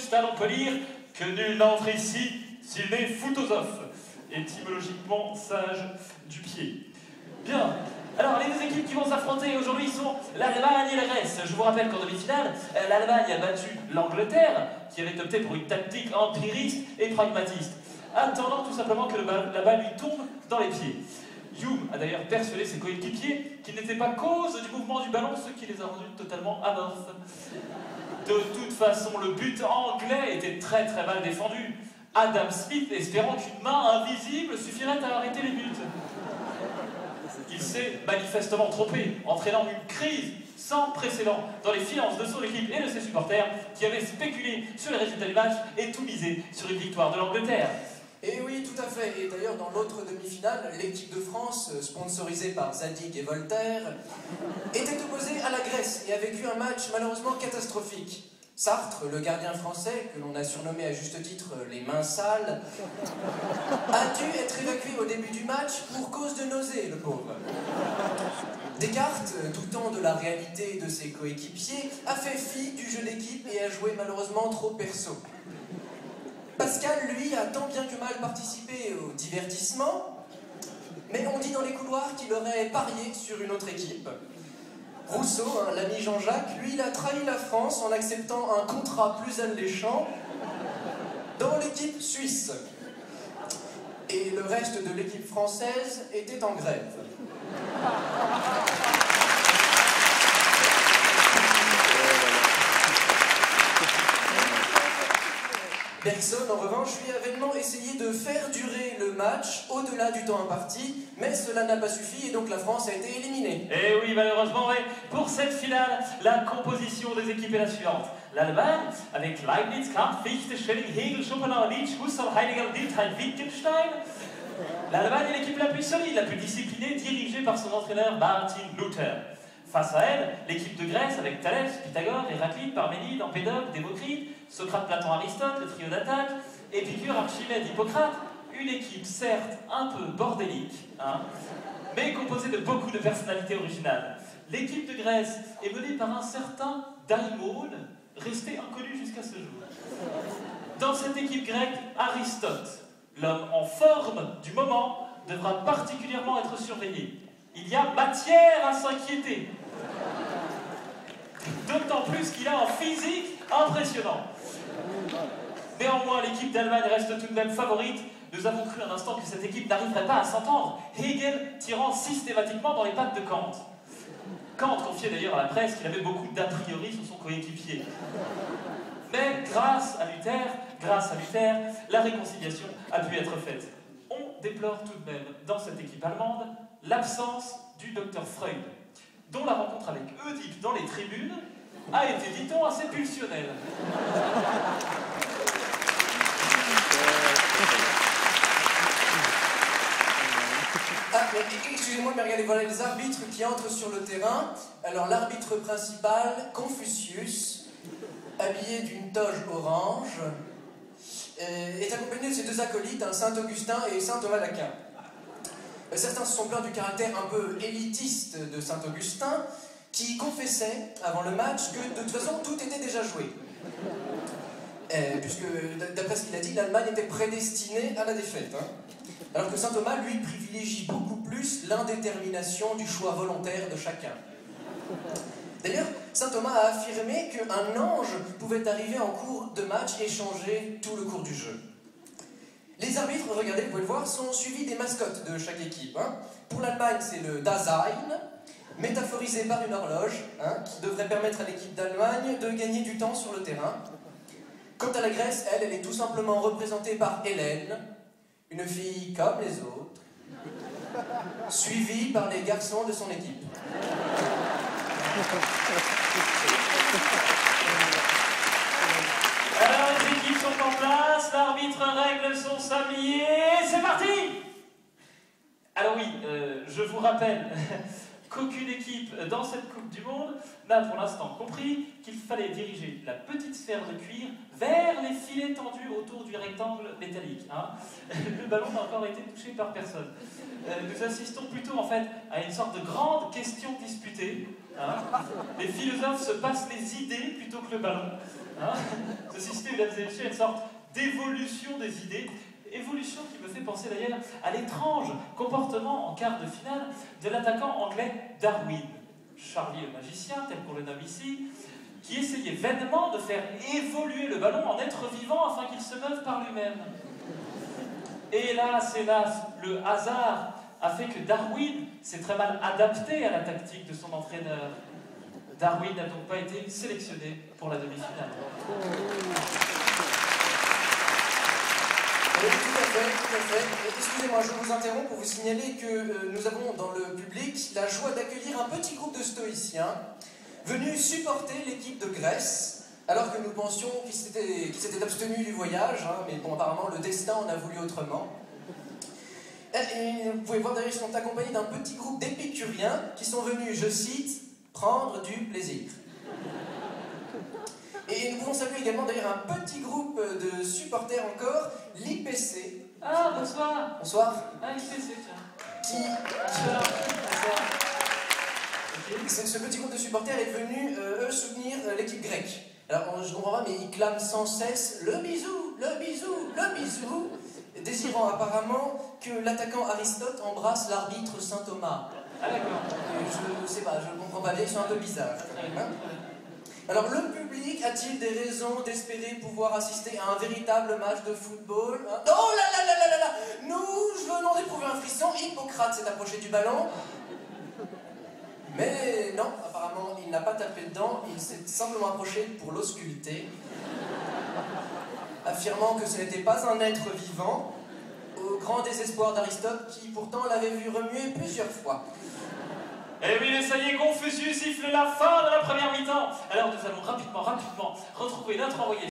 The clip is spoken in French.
stade, on peut lire que nul n'entre ici s'il n'est photosophe, étymologiquement sage du pied. Bien. Alors, les deux équipes qui vont s'affronter aujourd'hui sont l'Allemagne et la Grèce. Je vous rappelle qu'en demi-finale, l'Allemagne a battu l'Angleterre, qui avait opté pour une tactique empiriste et pragmatiste, attendant tout simplement que la balle lui tombe dans les pieds. Hume a d'ailleurs persuadé ses coéquipiers qu'il n'était pas cause du mouvement du ballon, ce qui les a rendus totalement amorphes. De toute façon, le but anglais était très mal défendu. Adam Smith espérant qu'une main invisible suffirait à arrêter les buts. Il s'est manifestement trompé, entraînant une crise sans précédent dans les finances de son équipe et de ses supporters qui avaient spéculé sur les résultats du match et tout misé sur une victoire de l'Angleterre. Et oui, tout à fait. Et d'ailleurs, dans l'autre demi-finale, l'équipe de France, sponsorisée par Zadig et Voltaire, était opposée à la Grèce et a vécu un match malheureusement catastrophique. Sartre, le gardien français, que l'on a surnommé à juste titre les mains sales, a dû être évacué au début du match pour cause de nausées, le pauvre. Descartes, doutant de la réalité de ses coéquipiers, a fait fi du jeu d'équipe et a joué malheureusement trop perso. Pascal, lui, a tant bien que mal participé au divertissement, mais on dit dans les couloirs qu'il aurait parié sur une autre équipe. Rousseau, l'ami Jean-Jacques, lui, il a trahi la France en acceptant un contrat plus alléchant dans l'équipe suisse. Et le reste de l'équipe française était en grève. Bergson, en revanche, lui a vainement essayé de faire durer le match au-delà du temps imparti, mais cela n'a pas suffi et donc la France a été éliminée. Et oui, malheureusement, oui. Pour cette finale, la composition des équipes est la suivante. L'Allemagne, avec Leibniz, Kant, Fichte, Schelling, Hegel, Schopenhauer, Nietzsche, Husserl, Heidegger, Dilthey, Wittgenstein. L'Allemagne est l'équipe la plus solide, la plus disciplinée, dirigée par son entraîneur Martin Luther. Face à elle, l'équipe de Grèce avec Thalès, Pythagore, Héraclite, Parménide, Empédocle, Démocrite, Socrate, Platon, Aristote, le trio d'attaque, Épicure, Archimède, Hippocrate, une équipe certes un peu bordélique, mais composée de beaucoup de personnalités originales. L'équipe de Grèce est menée par un certain Daimon, resté inconnu jusqu'à ce jour. Dans cette équipe grecque, Aristote, l'homme en forme du moment, devra particulièrement être surveillé. Il y a matière à s'inquiéter. D'autant plus qu'il a un physique impressionnant. Néanmoins, l'équipe d'Allemagne reste tout de même favorite. Nous avons cru un instant que cette équipe n'arriverait pas à s'entendre, Hegel tirant systématiquement dans les pattes de Kant. Kant confiait d'ailleurs à la presse qu'il avait beaucoup d'a priori sur son coéquipier. Mais grâce à Luther, la réconciliation a pu être faite. On déplore tout de même, dans cette équipe allemande, l'absence du docteur Freud, dont la rencontre avec Oedipe dans les tribunes a été, dit-on, assez pulsionnelle. Excusez-moi, mais regardez, voilà les arbitres qui entrent sur le terrain. Alors, l'arbitre principal, Confucius, habillé d'une toge orange, est accompagné de ses deux acolytes, Saint Augustin et Saint Thomas d'Aquin. Certains se sont plaints du caractère un peu élitiste de Saint Augustin, qui confessait, avant le match, que de toute façon, tout était déjà joué. Puisque, d'après ce qu'il a dit, l'Allemagne était prédestinée à la défaite. Alors que Saint Thomas, lui, privilégie beaucoup plus l'indétermination du choix volontaire de chacun. D'ailleurs, Saint Thomas a affirmé qu'un ange pouvait arriver en cours de match et changer tout le cours du jeu. Les arbitres, regardez, vous pouvez le voir, sont suivis des mascottes de chaque équipe. Pour l'Allemagne, c'est le Dasein, métaphorisé par une horloge, qui devrait permettre à l'équipe d'Allemagne de gagner du temps sur le terrain. Quant à la Grèce, elle est tout simplement représentée par Hélène, une fille comme les autres, suivie par les garçons de son équipe. Alors les équipes sont en place, l'arbitre règle son sablier, c'est parti! Alors oui, je vous rappelle qu'aucune équipe dans cette Coupe du Monde n'a pour l'instant compris qu'il fallait diriger la petite sphère de cuir vers les filets tendus autour du rectangle métallique. Le ballon n'a encore été touché par personne. Nous assistons plutôt en fait à une sorte de grande question disputée. Les philosophes se passent les idées plutôt que le ballon. Ce système mesdames et messieurs, à une sorte d'évolution des idées. Évolution qui me fait penser d'ailleurs à l'étrange comportement en quart de finale de l'attaquant anglais Darwin. Charlie le magicien, tel qu'on le nomme ici, qui essayait vainement de faire évoluer le ballon en être vivant afin qu'il se meuve par lui-même. Hélas, le hasard a fait que Darwin s'est très mal adapté à la tactique de son entraîneur. Darwin n'a donc pas été sélectionné pour la demi-finale. Oui, tout à fait. Excusez-moi, je vous interromps pour vous signaler que nous avons dans le public la joie d'accueillir un petit groupe de stoïciens venus supporter l'équipe de Grèce, alors que nous pensions qu'ils s'étaient abstenus du voyage, hein, mais bon, apparemment le destin en a voulu autrement. Et vous pouvez voir d'ailleurs, ils sont accompagnés d'un petit groupe d'épicuriens qui sont venus, je cite, prendre du plaisir. Et nous pouvons saluer également d'ailleurs un petit groupe de supporters encore, l'IPC. Ah, bonsoir. Bonsoir. Ah, l'IPC, tiens. Ce petit groupe de supporters est venu, eux, soutenir l'équipe grecque. Alors, je comprends pas, mais ils clament sans cesse le bisou, le bisou, le bisou, désirant apparemment que l'attaquant Aristote embrasse l'arbitre Saint Thomas. Ah, d'accord. Je sais pas, je comprends pas bien, ils sont un peu bizarres. Hein. Alors, le public a-t-il des raisons d'espérer pouvoir assister à un véritable match de football, hein? Oh là là là là là là! Nous venons d'éprouver un frisson, Hippocrate s'est approché du ballon. Mais non, apparemment, il n'a pas tapé dedans, il s'est simplement approché pour l'ausculter, affirmant que ce n'était pas un être vivant, au grand désespoir d'Aristote, qui pourtant l'avait vu remuer plusieurs fois. Eh oui, mais ça y est, Confucius siffle la fin de la première mi-temps. Alors nous allons rapidement retrouver notre envoyé